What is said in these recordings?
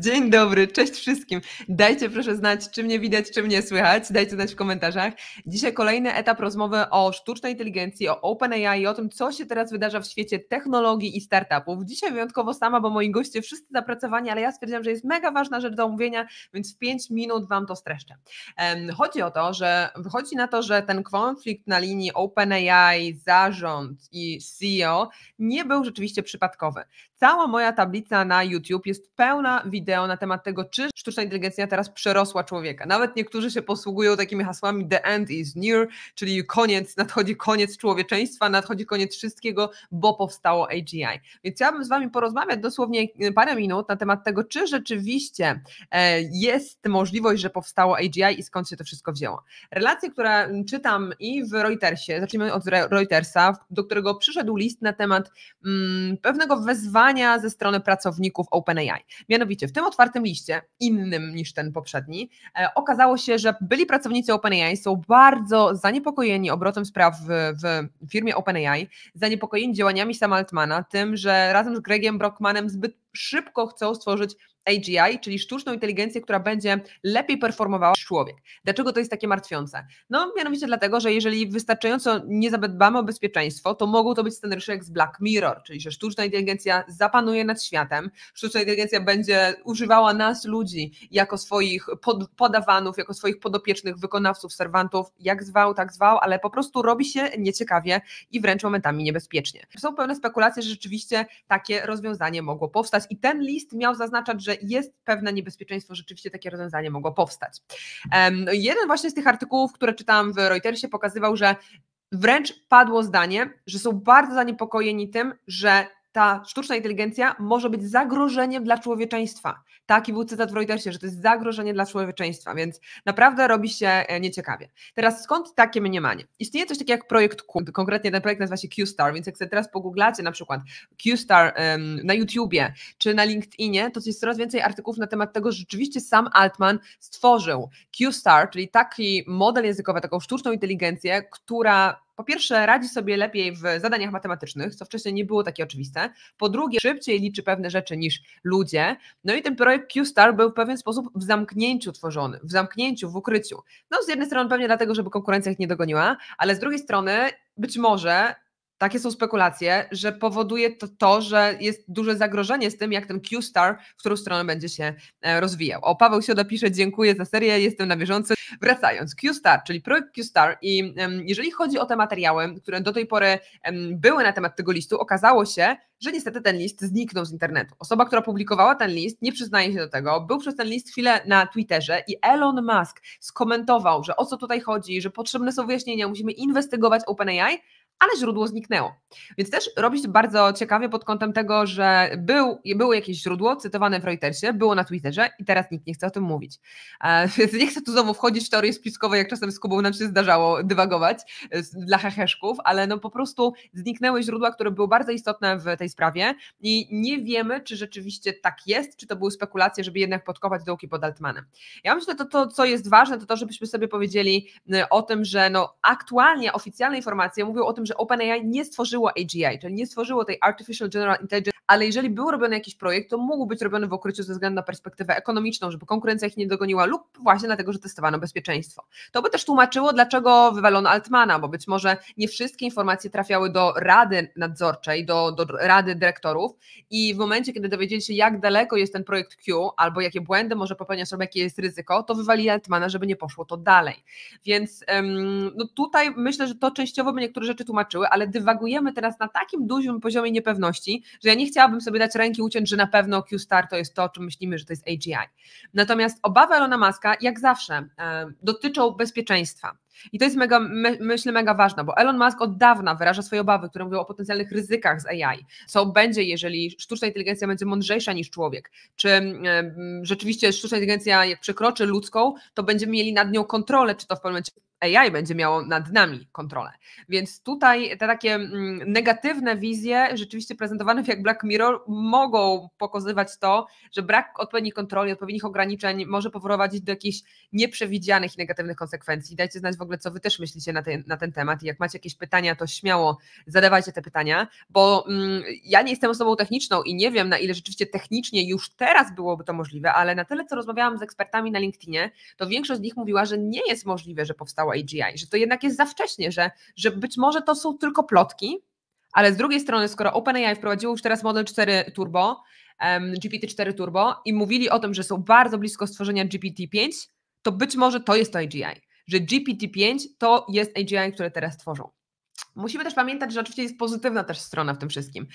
Dzień dobry, cześć wszystkim. Dajcie proszę znać, czy mnie widać, czy mnie słychać. Dajcie znać w komentarzach. Dzisiaj kolejny etap rozmowy o sztucznej inteligencji, o OpenAI i o tym, co się teraz wydarza w świecie technologii i startupów. Dzisiaj wyjątkowo sama, bo moi goście wszyscy zapracowani, ale ja stwierdziłam, że jest mega ważna rzecz do omówienia, więc w 5 minut Wam to streszczę. Chodzi o to, że wychodzi na to, że ten konflikt na linii OpenAI, zarząd i CEO nie był rzeczywiście przypadkowy. Cała moja tablica na YouTube jest pełna wideo na temat tego, czy sztuczna inteligencja teraz przerosła człowieka. Nawet niektórzy się posługują takimi hasłami "the end is near", czyli koniec, nadchodzi koniec człowieczeństwa, nadchodzi koniec wszystkiego, bo powstało AGI. Więc chciałabym z Wami porozmawiać dosłownie parę minut na temat tego, czy rzeczywiście jest możliwość, że powstało AGI i skąd się to wszystko wzięło. Relacje, które czytam i w Reutersie, zacznijmy od Reutersa, do którego przyszedł list na temat pewnego wezwania ze strony pracowników OpenAI. Mianowicie w tym otwartym liście, innym niż ten poprzedni, okazało się, że byli pracownicy OpenAI są bardzo zaniepokojeni obrotem spraw w firmie OpenAI, zaniepokojeni działaniami Sama Altmana, tym, że razem z Gregiem Brockmanem zbyt szybko chcą stworzyć AGI, czyli sztuczną inteligencję, która będzie lepiej performowała niż człowiek. Dlaczego to jest takie martwiące? No mianowicie dlatego, że jeżeli wystarczająco nie zadbamy o bezpieczeństwo, to mogą to być scenariusze jak z Black Mirror, czyli że sztuczna inteligencja zapanuje nad światem, sztuczna inteligencja będzie używała nas, ludzi, jako swoich podawanów, jako swoich podopiecznych wykonawców, serwantów, jak zwał, tak zwał, ale po prostu robi się nieciekawie i wręcz momentami niebezpiecznie. Są pełne spekulacje, że rzeczywiście takie rozwiązanie mogło powstać i ten list miał zaznaczać, że jest pewne niebezpieczeństwo, że rzeczywiście takie rozwiązanie mogło powstać. Jeden właśnie z tych artykułów, które czytałam w Reutersie, pokazywał, że wręcz padło zdanie, że są bardzo zaniepokojeni tym, że ta sztuczna inteligencja może być zagrożeniem dla człowieczeństwa. Taki był cytat w Reutersie, że to jest zagrożenie dla człowieczeństwa, więc naprawdę robi się nieciekawie. Teraz skąd takie mniemanie? Istnieje coś takiego jak projekt Q, konkretnie ten projekt nazywa się QStar, więc jak sobie teraz pogooglacie na przykład QStar na YouTubie czy na LinkedInie, to jest coraz więcej artykułów na temat tego, że rzeczywiście Sam Altman stworzył QStar, czyli taki model językowy, taką sztuczną inteligencję, która po pierwsze radzi sobie lepiej w zadaniach matematycznych, co wcześniej nie było takie oczywiste, po drugie szybciej liczy pewne rzeczy niż ludzie, no i ten projekt QStar był w pewien sposób w zamknięciu tworzony, w zamknięciu, w ukryciu. No z jednej strony pewnie dlatego, żeby konkurencja ich nie dogoniła, ale z drugiej strony być może takie są spekulacje, że powoduje to, że jest duże zagrożenie z tym, jak ten QStar, w którą stronę będzie się rozwijał. O, Paweł Sioda pisze, dziękuję za serię, jestem na bieżąco. Wracając, QStar, czyli projekt QStar i jeżeli chodzi o te materiały, które do tej pory były na temat tego listu, okazało się, że niestety ten list zniknął z internetu. Osoba, która publikowała ten list, nie przyznaje się do tego, był przez ten list chwilę na Twitterze i Elon Musk skomentował, że o co tutaj chodzi, że potrzebne są wyjaśnienia, musimy inwestygować OpenAI, ale źródło zniknęło. Więc też robi się bardzo ciekawie pod kątem tego, że było jakieś źródło cytowane w Reutersie, było na Twitterze i teraz nikt nie chce o tym mówić. Więc nie chcę tu znowu wchodzić w teorie spiskowe, jak czasem z Kubą nam się zdarzało dywagować dla heheszków, ale no po prostu zniknęły źródła, które były bardzo istotne w tej sprawie i nie wiemy, czy rzeczywiście tak jest, czy to były spekulacje, żeby jednak podkopać dołki pod Altmanem. Ja myślę, że to co jest ważne, to żebyśmy sobie powiedzieli o tym, że no aktualnie oficjalne informacje mówią o tym, że OpenAI nie stworzyło AGI, czyli nie stworzyło tej Artificial General Intelligence, ale jeżeli był robiony jakiś projekt, to mógł być robiony w ukryciu ze względu na perspektywę ekonomiczną, żeby konkurencja ich nie dogoniła lub właśnie dlatego, że testowano bezpieczeństwo. To by też tłumaczyło, dlaczego wywalono Altmana, bo być może nie wszystkie informacje trafiały do rady nadzorczej, do rady dyrektorów i w momencie, kiedy dowiedzieli się, jak daleko jest ten projekt Q, albo jakie błędy może popełniać, albo jakie jest ryzyko, to wywalili Altmana, żeby nie poszło to dalej. Więc no tutaj myślę, że to częściowo by niektóre rzeczy tłumaczyły, ale dywagujemy teraz na takim dużym poziomie niepewności, że ja nie chciałabym sobie dać ręki uciąć, że na pewno QStar to jest to, o czym myślimy, że to jest AGI. Natomiast obawy Elona Muska, jak zawsze, dotyczą bezpieczeństwa. I to jest myślę mega ważne, bo Elon Musk od dawna wyraża swoje obawy, które mówią o potencjalnych ryzykach z AI. Co będzie, jeżeli sztuczna inteligencja będzie mądrzejsza niż człowiek? Czy rzeczywiście sztuczna inteligencja, jak przekroczy ludzką, to będziemy mieli nad nią kontrolę, czy to w pewnym momencie AI będzie miało nad nami kontrolę. Więc tutaj te takie negatywne wizje rzeczywiście prezentowane jak Black Mirror mogą pokazywać to, że brak odpowiedniej kontroli, odpowiednich ograniczeń może poprowadzić do jakichś nieprzewidzianych i negatywnych konsekwencji. Dajcie znać w ogóle, co wy też myślicie na ten temat i jak macie jakieś pytania, to śmiało zadawajcie te pytania, bo ja nie jestem osobą techniczną i nie wiem, na ile rzeczywiście technicznie już teraz byłoby to możliwe, ale na tyle, co rozmawiałam z ekspertami na LinkedInie, to większość z nich mówiła, że nie jest możliwe, że powstało AGI, że to jednak jest za wcześnie, że być może to są tylko plotki, ale z drugiej strony, skoro OpenAI wprowadziło już teraz model 4 Turbo, GPT-4 Turbo i mówili o tym, że są bardzo blisko stworzenia GPT-5, to być może to jest to AGI, że GPT-5 to jest AGI, które teraz tworzą. Musimy też pamiętać, że oczywiście jest pozytywna też strona w tym wszystkim.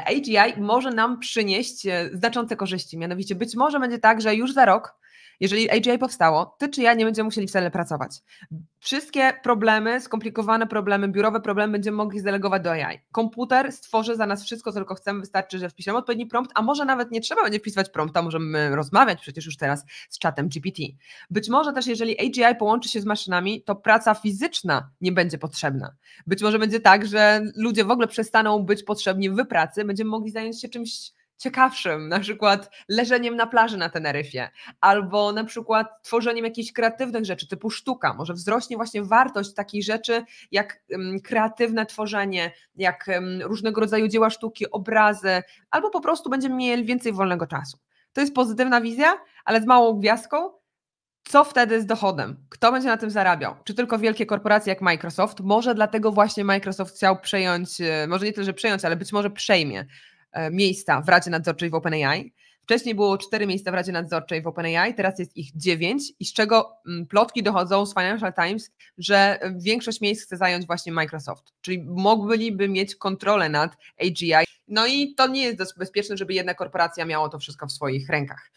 AGI może nam przynieść znaczące korzyści, mianowicie być może będzie tak, że już za rok, jeżeli AGI powstało, ty czy ja nie będziemy musieli wcale pracować. Wszystkie problemy, skomplikowane problemy, biurowe problemy będziemy mogli zdelegować do AI. Komputer stworzy za nas wszystko, co tylko chcemy, wystarczy, że wpiszemy odpowiedni prompt, a może nawet nie trzeba będzie wpisywać prompta, możemy rozmawiać przecież już teraz z czatem GPT. Być może też, jeżeli AGI połączy się z maszynami, to praca fizyczna nie będzie potrzebna. Być może będzie tak, że ludzie w ogóle przestaną być potrzebni w pracy, będziemy mogli zająć się czymś ciekawszym, na przykład leżeniem na plaży na Teneryfie, albo na przykład tworzeniem jakichś kreatywnych rzeczy typu sztuka. Może wzrośnie właśnie wartość takiej rzeczy jak kreatywne tworzenie, jak różnego rodzaju dzieła sztuki, obrazy, albo po prostu będziemy mieli więcej wolnego czasu. To jest pozytywna wizja, ale z małą gwiazdką. Co wtedy z dochodem? Kto będzie na tym zarabiał? Czy tylko wielkie korporacje jak Microsoft? Może dlatego właśnie Microsoft chciał przejąć, może nie tyle, że przejąć, ale być może przejmie miejsca w Radzie Nadzorczej w OpenAI. Wcześniej było 4 miejsca w Radzie Nadzorczej w OpenAI, teraz jest ich 9 i z czego plotki dochodzą z Financial Times, że większość miejsc chce zająć właśnie Microsoft, czyli mogliby mieć kontrolę nad AGI. No i to nie jest dość bezpieczne, żeby jedna korporacja miała to wszystko w swoich rękach.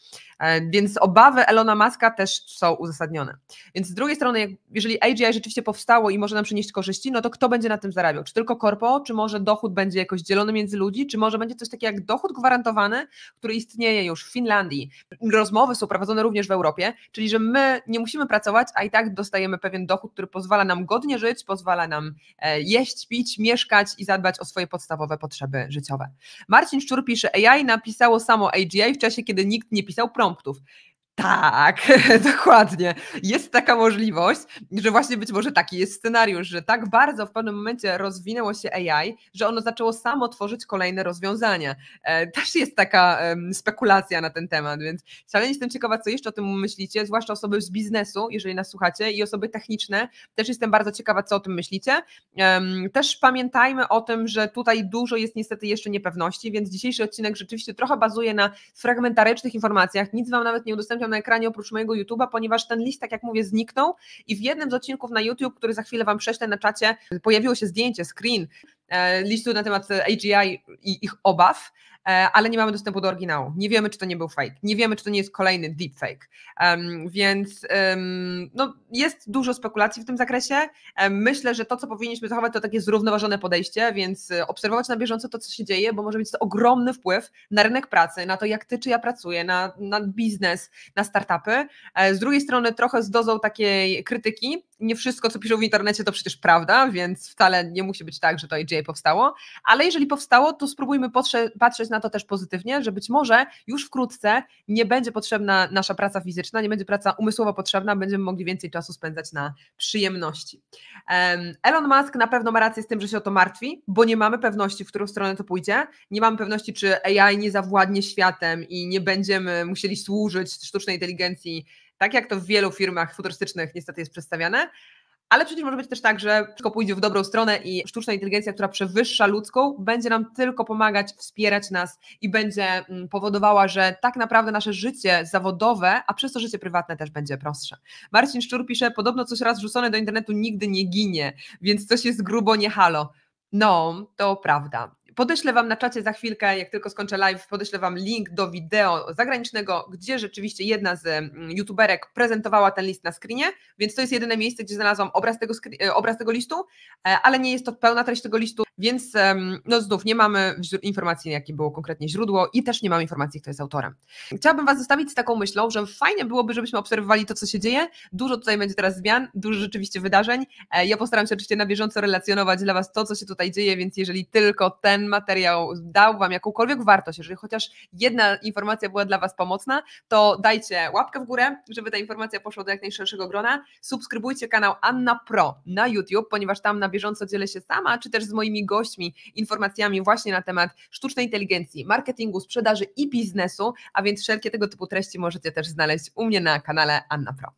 Więc obawy Elona Muska też są uzasadnione. Więc z drugiej strony, jeżeli AGI rzeczywiście powstało i może nam przynieść korzyści, no to kto będzie na tym zarabiał? Czy tylko korpo, czy może dochód będzie jakoś dzielony między ludzi, czy może będzie coś takiego jak dochód gwarantowany, który istnieje już w Finlandii. Rozmowy są prowadzone również w Europie, czyli że my nie musimy pracować, a i tak dostajemy pewien dochód, który pozwala nam godnie żyć, pozwala nam jeść, pić, mieszkać i zadbać o swoje podstawowe potrzeby życiowe. Marcin Szczur pisze, AI napisało samo AGI w czasie, kiedy nikt nie pisał promptów. Tak, dokładnie. Jest taka możliwość, że właśnie być może taki jest scenariusz, że tak bardzo w pewnym momencie rozwinęło się AI, że ono zaczęło samo tworzyć kolejne rozwiązania. Też jest taka spekulacja na ten temat, więc szalenie jestem ciekawa, co jeszcze o tym myślicie, zwłaszcza osoby z biznesu, jeżeli nas słuchacie, i osoby techniczne. Też jestem bardzo ciekawa, co o tym myślicie. Też pamiętajmy o tym, że tutaj dużo jest niestety jeszcze niepewności, więc dzisiejszy odcinek rzeczywiście trochę bazuje na fragmentarycznych informacjach. Nic Wam nawet nie udostępniam na ekranie oprócz mojego YouTube'a, ponieważ ten list, tak jak mówię, zniknął i w jednym z odcinków na YouTube, który za chwilę Wam prześlę na czacie, pojawiło się zdjęcie, screen listu na temat AGI i ich obaw, ale nie mamy dostępu do oryginału. Nie wiemy, czy to nie był fake. Nie wiemy, czy to nie jest kolejny deepfake. Więc no, jest dużo spekulacji w tym zakresie. Myślę, że to, co powinniśmy zachować, to takie zrównoważone podejście, więc obserwować na bieżąco to, co się dzieje, bo może mieć to ogromny wpływ na rynek pracy, na to, jak ty czy ja pracuję, na biznes, na startupy. Z drugiej strony trochę z dozą takiej krytyki. Nie wszystko, co piszą w internecie, to przecież prawda, więc wcale nie musi być tak, że to AGI powstało, ale jeżeli powstało, to spróbujmy patrzeć na to też pozytywnie, że być może już wkrótce nie będzie potrzebna nasza praca fizyczna, nie będzie praca umysłowa potrzebna, będziemy mogli więcej czasu spędzać na przyjemności. Elon Musk na pewno ma rację z tym, że się o to martwi, bo nie mamy pewności, w którą stronę to pójdzie, nie mamy pewności, czy AI nie zawładnie światem i nie będziemy musieli służyć sztucznej inteligencji, tak jak to w wielu firmach futurystycznych niestety jest przedstawiane, ale przecież może być też tak, że wszystko pójdzie w dobrą stronę i sztuczna inteligencja, która przewyższa ludzką, będzie nam tylko pomagać, wspierać nas i będzie powodowała, że tak naprawdę nasze życie zawodowe, a przez to życie prywatne też będzie prostsze. Marcin Szczur pisze, podobno coś raz wrzucone do internetu nigdy nie ginie, więc coś jest grubo nie halo. No, to prawda. Podeślę Wam na czacie za chwilkę, jak tylko skończę live, podeślę Wam link do wideo zagranicznego, gdzie rzeczywiście jedna z youtuberek prezentowała ten list na screenie, więc to jest jedyne miejsce, gdzie znalazłam obraz tego listu, ale nie jest to pełna treść tego listu. Więc no znów nie mamy informacji, jakie było konkretnie źródło i też nie mamy informacji, kto jest autorem. Chciałabym Was zostawić z taką myślą, że fajnie byłoby, żebyśmy obserwowali to, co się dzieje. Dużo tutaj będzie teraz zmian, dużo rzeczywiście wydarzeń. Ja postaram się oczywiście na bieżąco relacjonować dla Was to, co się tutaj dzieje, więc jeżeli tylko ten materiał dał Wam jakąkolwiek wartość, jeżeli chociaż jedna informacja była dla Was pomocna, to dajcie łapkę w górę, żeby ta informacja poszła do jak najszerszego grona. Subskrybujcie kanał Anna Pro na YouTube, ponieważ tam na bieżąco dzielę się sama, czy też z moimi gośćmi informacjami właśnie na temat sztucznej inteligencji, marketingu, sprzedaży i biznesu, a więc wszelkie tego typu treści możecie też znaleźć u mnie na kanale Anna Pro.